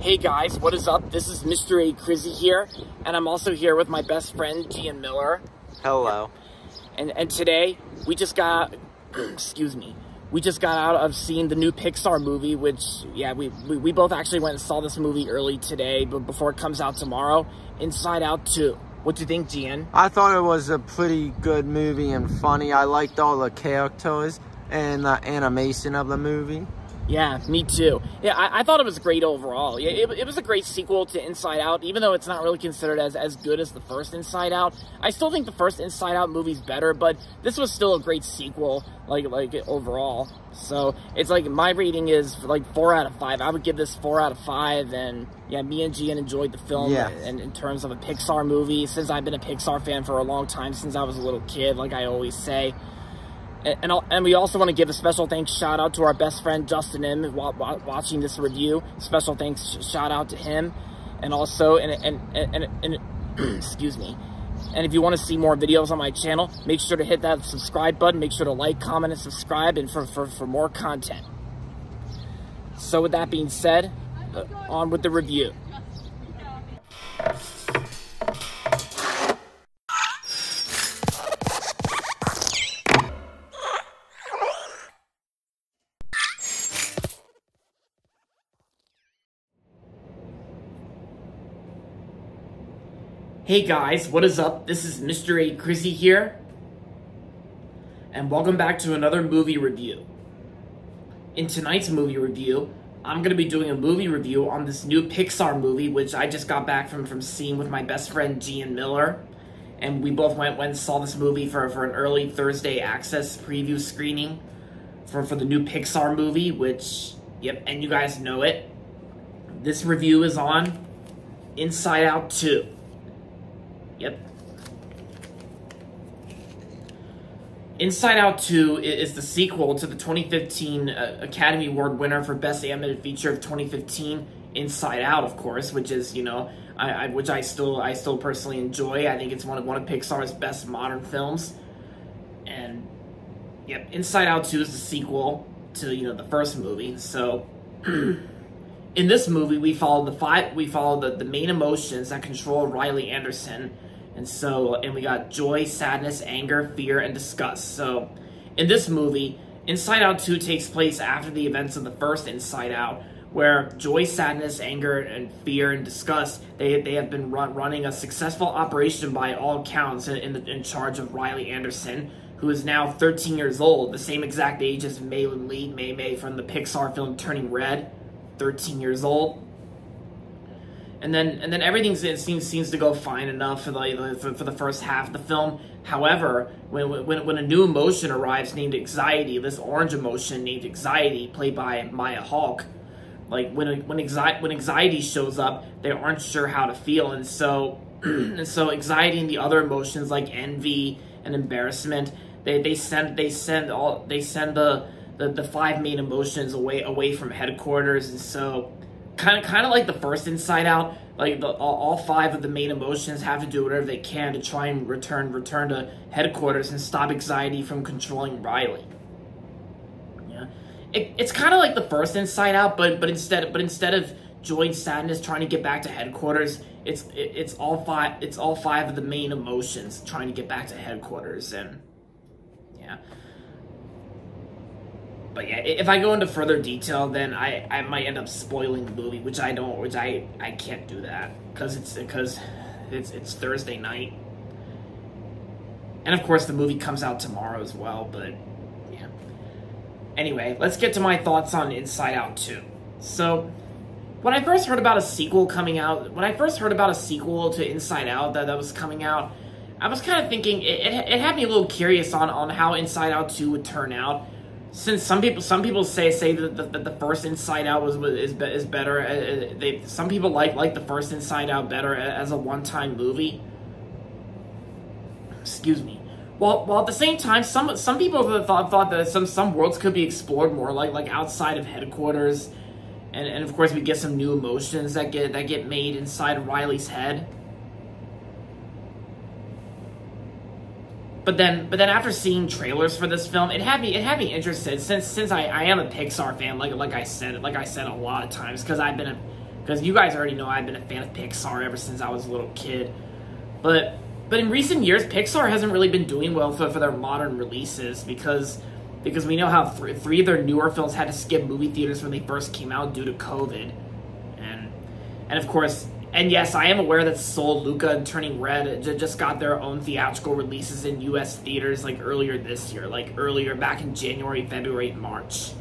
Hey guys, what is up? This is Mr. A. Crizzy here, and I'm also here with my best friend, Gian Miller. Hello. And today, we just got, excuse me, we just got out of seeing the new Pixar movie, which, yeah, we both actually went and saw this movie early today, but before it comes out tomorrow, Inside Out 2. What do you think, Gian? I thought it was a pretty good movie and funny. I liked all the characters and the animation of the movie. Yeah, me too. Yeah, I thought it was great overall. Yeah, it was a great sequel to Inside Out, even though it's not really considered as good as the first Inside Out. I still think the first Inside Out movie's better, but this was still a great sequel, like overall. So it's like my rating is like 4 out of 5. I would give this 4 out of 5, and yeah, me and Gian enjoyed the film. Yes. And in terms of a Pixar movie, since I've been a Pixar fan for a long time, since I was a little kid, like I always say. And we also want to give a special thanks shout out to our best friend Justin M watching this review. Special thanks shout out to him, and also and excuse me. And if you want to see more videos on my channel, make sure to hit that subscribe button. Make sure to like, comment, and subscribe, and for more content. So with that being said, on with the review. Hey guys, what is up? This is Mr. A. Crizzy here, and welcome back to another movie review. In tonight's movie review, I'm going to be doing a movie review on this new Pixar movie, which I just got back from seeing with my best friend Gian Miller, and we both went and saw this movie for an early Thursday access preview screening for the new Pixar movie, which, yep, and you guys know it. This review is on Inside Out 2. Yep. Inside Out 2 is the sequel to the 2015 Academy Award winner for Best Animated Feature of 2015, Inside Out, of course, which is, you know, which I still personally enjoy. I think it's one of Pixar's best modern films. And yep, Inside Out 2 is the sequel to, you know, the first movie. So in this movie, we follow the main emotions that control Riley Anderson. And we got joy, sadness, anger, fear, and disgust. So, in this movie, Inside Out 2 takes place after the events of the first Inside Out, where joy, sadness, anger, and fear, and disgust, they have been running a successful operation by all counts in charge of Riley Anderson, who is now 13 years old, the same exact age as Meilin Lee, Mei from the Pixar film Turning Red, 13 years old. And then everything seems to go fine enough for the first half of the film. However, when a new emotion arrives named anxiety, this orange emotion named anxiety, played by Maya Hawke, like when anxiety shows up, they aren't sure how to feel, and so anxiety and the other emotions like envy and embarrassment, they send the 5 main emotions away from headquarters, and so. Kind of like the first Inside Out, like all 5 of the main emotions have to do whatever they can to try and return to headquarters and stop anxiety from controlling Riley. Yeah, it's kind of like the first Inside Out, but instead of joy and sadness trying to get back to headquarters, it's all 5 of the main emotions trying to get back to headquarters, and yeah. But yeah, if I go into further detail, then I might end up spoiling the movie, which I can't do that because it's Thursday night, and of course the movie comes out tomorrow as well. But yeah. Anyway, let's get to my thoughts on Inside Out 2. So, when I first heard about a sequel to Inside Out that was coming out, I was kind of thinking it had me a little curious on how Inside Out 2 would turn out. Since some people say that the first Inside Out is better, some people like the first Inside Out better as a one-time movie. Excuse me. While at the same time, some people thought that some worlds could be explored more, like outside of headquarters, and of course we get some new emotions that get made inside Riley's head. But then after seeing trailers for this film, it had me interested since I am a Pixar fan, like I said a lot of times, because I've been because you guys already know I've been a fan of Pixar ever since I was a little kid. But in recent years, Pixar hasn't really been doing well for their modern releases because we know how three of their newer films had to skip movie theaters when they first came out due to COVID. And of course, and yes, I am aware that Soul, Luca, and Turning Red just got their own theatrical releases in U.S. theaters like earlier this year, like earlier back in January, February, and March.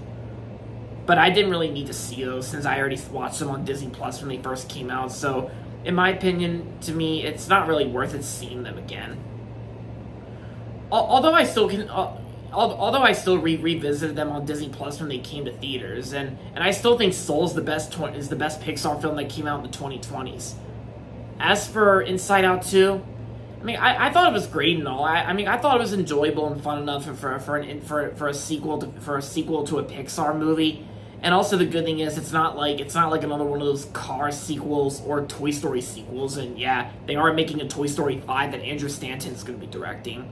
But I didn't really need to see those since I already watched them on Disney Plus when they first came out. So, in my opinion, to me, it's not really worth it seeing them again. Although I still revisited them on Disney Plus when they came to theaters, and I still think Soul is the best Pixar film that came out in the 2020s. As for Inside Out 2, I mean, I thought it was great and all. I mean, I thought it was enjoyable and fun enough for a sequel to a Pixar movie. And also the good thing is it's not like another one of those Cars sequels or Toy Story sequels. And yeah, they are making a Toy Story 5 that Andrew Stanton is going to be directing.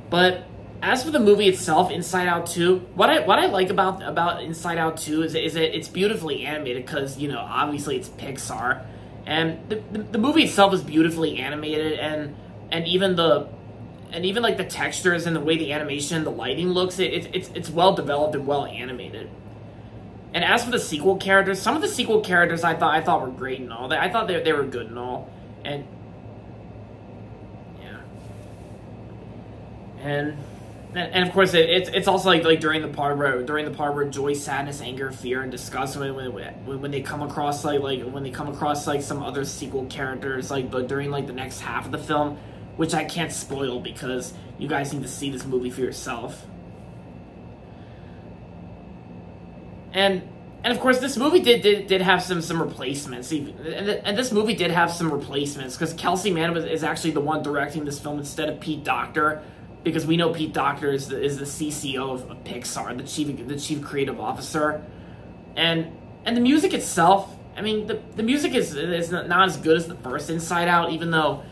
But as for the movie itself, Inside Out 2, what I like about Inside Out 2 is it's beautifully animated because, you know, obviously it's Pixar. And the movie itself is beautifully animated, and even like the textures and the way the animation, the lighting looks, it's well developed and well animated. And as for the sequel characters, some of the sequel characters I thought were great and all. I thought they were good and all. And yeah. And of course it's also like during the part where joy, sadness, anger, fear, and disgust when they come across like some other sequel characters, but during like the next half of the film, which I can't spoil because you guys need to see this movie for yourself. And of course, this movie did have some replacements, and this movie did have some replacements because Kelsey Mann is actually the one directing this film instead of Pete Docter, because we know Pete Docter is the CCO of Pixar, the chief creative officer, and the music itself. I mean, the music is not as good as the first Inside Out, even though.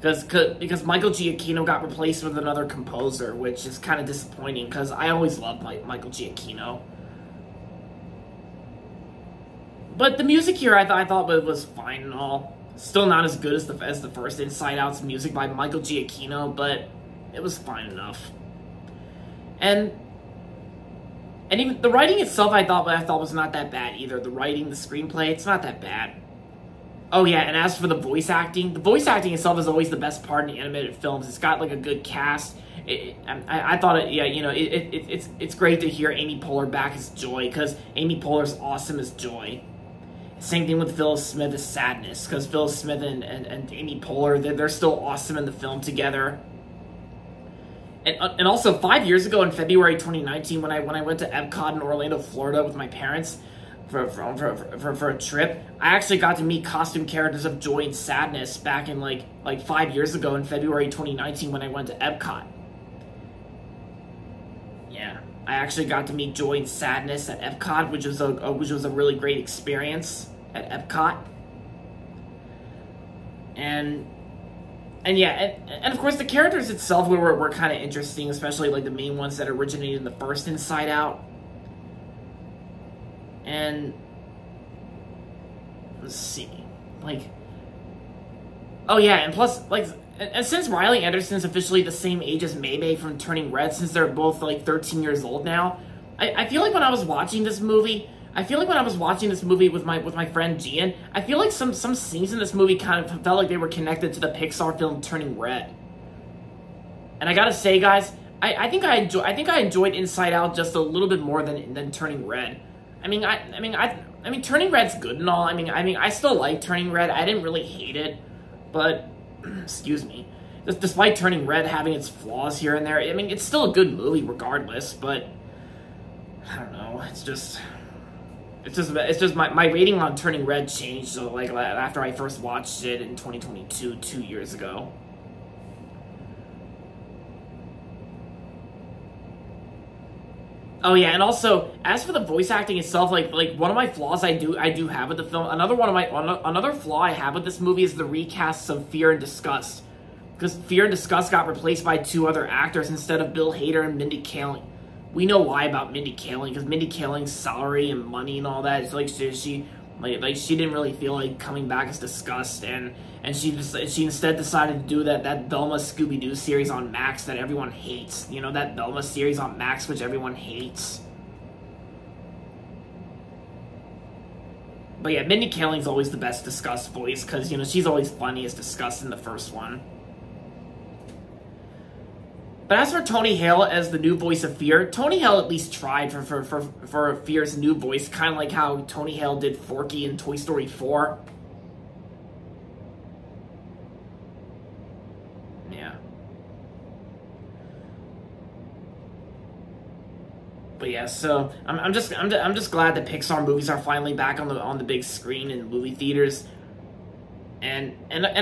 Because Michael Giacchino got replaced with another composer, which is kind of disappointing because I always loved Michael Giacchino. But the music here I thought was fine and all. Still not as good as the first Inside Out's music by Michael Giacchino, but it was fine enough. And even the writing itself I thought was not that bad either. The writing, the screenplay, it's not that bad. Oh yeah, and as for the voice acting itself is always the best part in animated films. It's got like a good cast. I thought it's great to hear Amy Poehler back as Joy, because Amy Poehler's awesome as Joy. Same thing with Phyllis Smith as Sadness, because Phyllis Smith and Amy Poehler, they're still awesome in the film together. And also 5 years ago in February 2019, when I went to Epcot in Orlando, Florida with my parents, for a trip, I actually got to meet costume characters of Joy and Sadness back in like 5 years ago in February 2019 when I went to Epcot. Yeah, I actually got to meet Joy and Sadness at Epcot, which was a really great experience at Epcot. And yeah, and of course the characters itself were kind of interesting, especially like the main ones that originated in the first Inside Out. And let's see, oh yeah, and plus, and since Riley Anderson's officially the same age as Maybay from Turning Red, since they're both 13 years old now, I feel like when I was watching this movie, with my friend Gian, I feel like some scenes in this movie kind of felt like they were connected to the Pixar film Turning Red. And I gotta say, guys, I think I enjoyed Inside Out just a little bit more than Turning Red. I mean, Turning Red's good and all. I mean, I still like Turning Red. I didn't really hate it, but excuse me. Despite Turning Red having its flaws here and there, I mean, it's still a good movie regardless. But I don't know. It's just my rating on Turning Red changed. So after I first watched it in 2022, 2 years ago. Oh yeah, and also as for the voice acting itself, like one of my flaws I do have with the film. Another flaw I have with this movie is the recasts of Fear and Disgust, because Fear and Disgust got replaced by two other actors instead of Bill Hader and Mindy Kaling. we know why about Mindy Kaling, because Mindy Kaling's salary and money and all that, it's like she didn't really feel like coming back as discussed, and she instead decided to do that Velma Scooby-Doo series on Max that everyone hates. You know, that Velma series on Max which everyone hates. But yeah, Mindy Kaling's always the best discussed voice, because, you know, she's always funny as discussed in the first one. But as for Tony Hale as the new voice of Fear, Tony Hale at least tried for Fear's new voice, kind of like how Tony Hale did Forky in Toy Story 4. Yeah. But yeah, so I'm just glad that Pixar movies are finally back on the big screen in movie theaters. And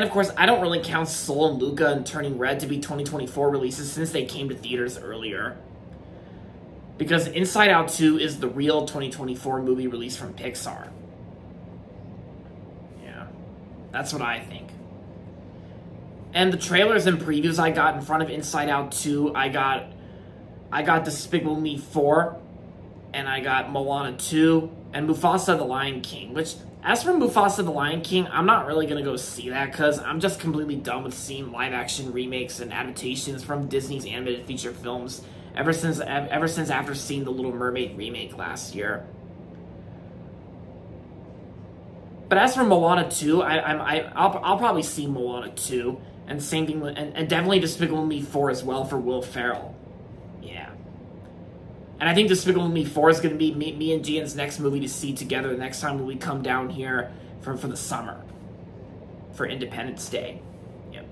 of course, I don't really count Soul and Luca and Turning Red to be 2024 releases since they came to theaters earlier. Because Inside Out 2 is the real 2024 movie release from Pixar. Yeah, that's what I think. And the trailers and previews I got in front of Inside Out 2, I got Despicable Me 4, and I got Moana 2, and Mufasa the Lion King, which... As for Mufasa the Lion King, I'm not really going to go see that because I'm just completely done with seeing live-action remakes and adaptations from Disney's animated feature films ever since after seeing The Little Mermaid remake last year. But as for Moana 2, I'll probably see Moana 2, and same thing with, and definitely Despicable Me 4 as well for Will Ferrell. Yeah. And I think Despicable Me 4 is going to be me and Gian's next movie to see together the next time we come down here for the summer. For Independence Day. Yep.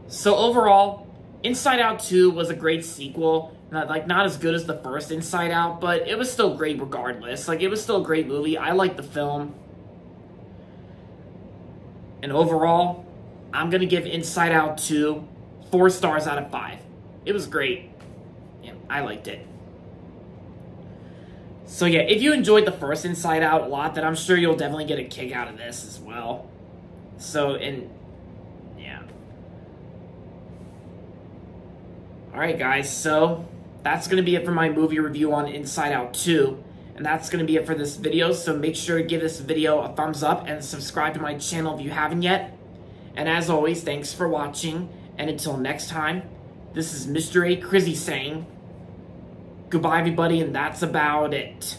So overall, Inside Out 2 was a great sequel. Not as good as the first Inside Out, but it was still great regardless. Like, it was still a great movie. I liked the film. And overall, I'm going to give Inside Out 2 4 stars out of 5. It was great. Yeah, I liked it. So yeah, if you enjoyed the first Inside Out a lot, then I'm sure you'll definitely get a kick out of this as well. So, yeah. Alright guys, so that's going to be it for my movie review on Inside Out 2. And that's going to be it for this video, so make sure to give this video a thumbs up and subscribe to my channel if you haven't yet. And as always, thanks for watching, and until next time, this is Mr. A. Crizzy saying, goodbye everybody, and that's about it.